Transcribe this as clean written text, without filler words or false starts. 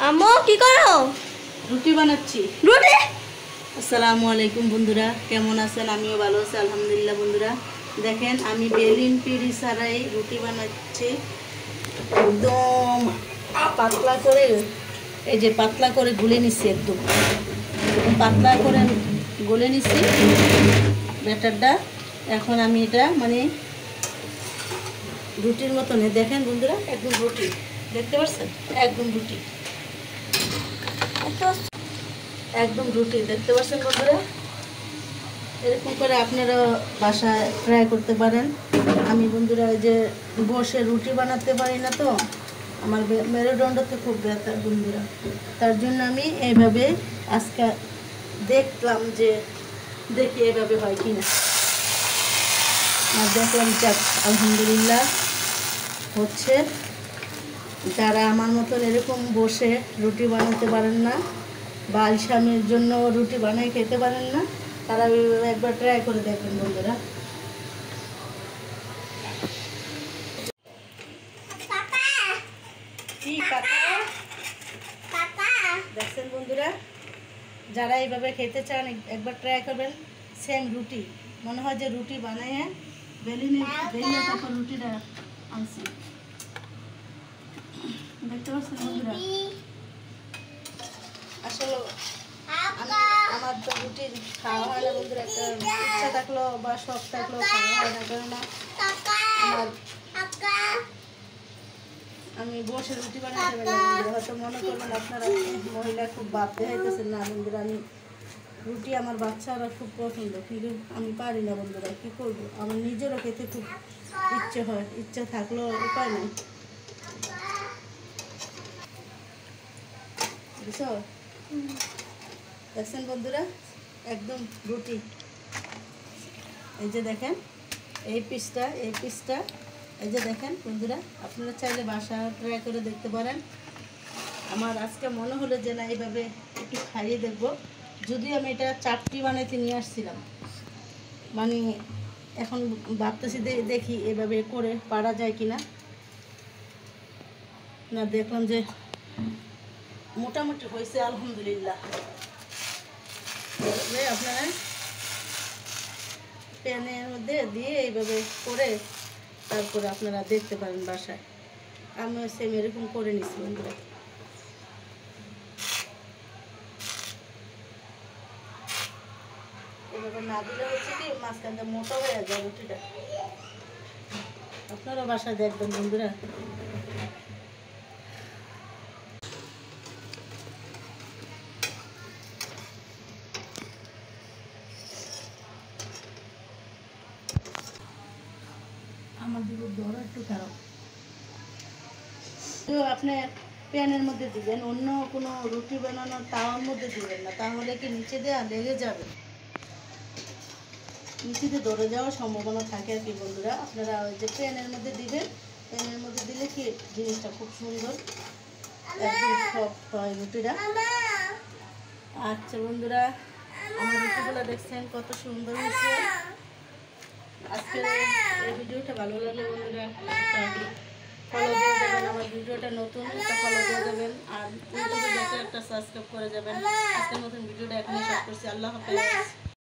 আম্মু কি করো? রুটি বানাচ্ছি। রুটি? আসসালামু আলাইকুম বন্ধুরা, কেমন আছেন? আমিও ভালো আছি আলহামদুলিল্লাহ। বন্ধুরা দেখেন, আমি বেলিন পিড়ি ছাড়াই রুটি বানাচ্ছি। একদম পাতলা করে, এই যে পাতলা করে গুলে নিচ্ছি, একদম পাতলা করে গুলে নিচ্ছি ব্যাটারটা। এখন আমি এটা মানে রুটির মতনে, দেখেন বন্ধুরা, একদম রুটি দেখতে পাচ্ছেন, একদম রুটি, একদম রুটি দেখতে পাচ্ছেন বন্ধুরা। এরকম করে আপনারা বাসায় ট্রাই করতে পারেন। আমি বন্ধুরা এই যে বসে রুটি বানাতে পারি না, তো আমার মেরুদণ্ডতে খুব ব্যথা বন্ধুরা, তার জন্য আমি এইভাবে আজকে দেখলাম যে দেখি এভাবে হয় কিনা, আর দেখলাম যাক আলহামদুলিল্লাহ হচ্ছে। যারা আমার মতন এরকম বসে রুটি বানাতে পারেন না বা আলসামির জন্য রুটি বানিয়ে খেতে পারেন না, তারা একবার ট্রাই করে দেখবেন বন্ধুরা। দেখছেন বন্ধুরা, যারা এইভাবে খেতে চান একবার ট্রাই করবেন। সেম রুটি, মনে হয় যে রুটি বানিয়ে বেলিনে তারপর রুটিটা আনছি, দেখতে পাচ্ছেন বন্ধুরা। আসলে আমার তো রুটি খাওয়া হয় না বন্ধুরা, একটা ইচ্ছা থাকলেও বা শখ থাকলেও খাওয়া হয় না, কেননা আমার আমি বসে রুটি বানাতে পারি না বন্ধুরা। হয়তো মনে করবেন আপনারা মহিলা খুব বাধ্য হইতেছেন না বন্ধুরা, আমি রুটি আমার বাচ্চারা খুব পছন্দ, কিন্তু আমি পারি না বন্ধুরা, কী করবো, আমার নিজেরও খেতে খুব ইচ্ছে হয়, ইচ্ছা থাকলেও উপায় নেই, বুঝছো? দেখছেন বন্ধুরা, একদম রুটি। এই যে দেখেন এই পিসটা এই যে দেখেন বন্ধুরা, আপনারা চাইলে বাসা ট্রাই করে দেখতে পারেন। আমার আজকে মনে হলো যে না, এইভাবে একটু খাইয়ে দেখবো। যদিও আমি এটা চাপটি বানাইতে নিয়ে আসছিলাম, মানে এখন ভাবতেছি দেখি এভাবে করে পারা যায় কিনা। না, দেখলাম যে মোটামুটি হয়েছে আলহামদুলিল্লাহ। আপনারা প্যানের মধ্যে দিয়ে এইভাবে করে তারপরে আপনারা দেখতে পারেন বাসায়। আমি সেম এরকম করে নিচ্ছি বন্ধুরা। এভাবে না দিলে হচ্ছে কি মাঝখানটা মোটা হয়ে যায় রুটিটা। আপনারা বাসায় দেখবেন বন্ধুরা। আমার দিকে দর একটু খারাপ, তো আপনি প্যানের মধ্যে দিবেন, অন্য কোনো রুটি বানানোর তাওয়ার মধ্যে দিবেন না, তাহলে কি নিচে দেওয়া লেগে যাবে, নিচে দিয়ে ধরে যাওয়ার সম্ভাবনা থাকে আর কি বন্ধুরা। আপনারা ওই যে প্যানের মধ্যে দিবেন, প্যানের মধ্যে দিলে কি জিনিসটা খুব সুন্দর একদম সফট হয় রুটিটা। আচ্ছা বন্ধুরা, আমার রুটিগুলো দেখছেন কত সুন্দর হয়েছে। আজকের এই ভিডিওটা ভালো লাগলে বন্ধুরা ফলো দিয়ে যাবেন, আমার ভিডিওটা নতুন একটা ফলো দিয়ে যাবেন, আর ইউটিউবে দেখে একটা সাবস্ক্রাইব করে যাবেন। আজকের নতুন ভিডিওটা এখানে শেষ করছি। আল্লাহ হাফেজ।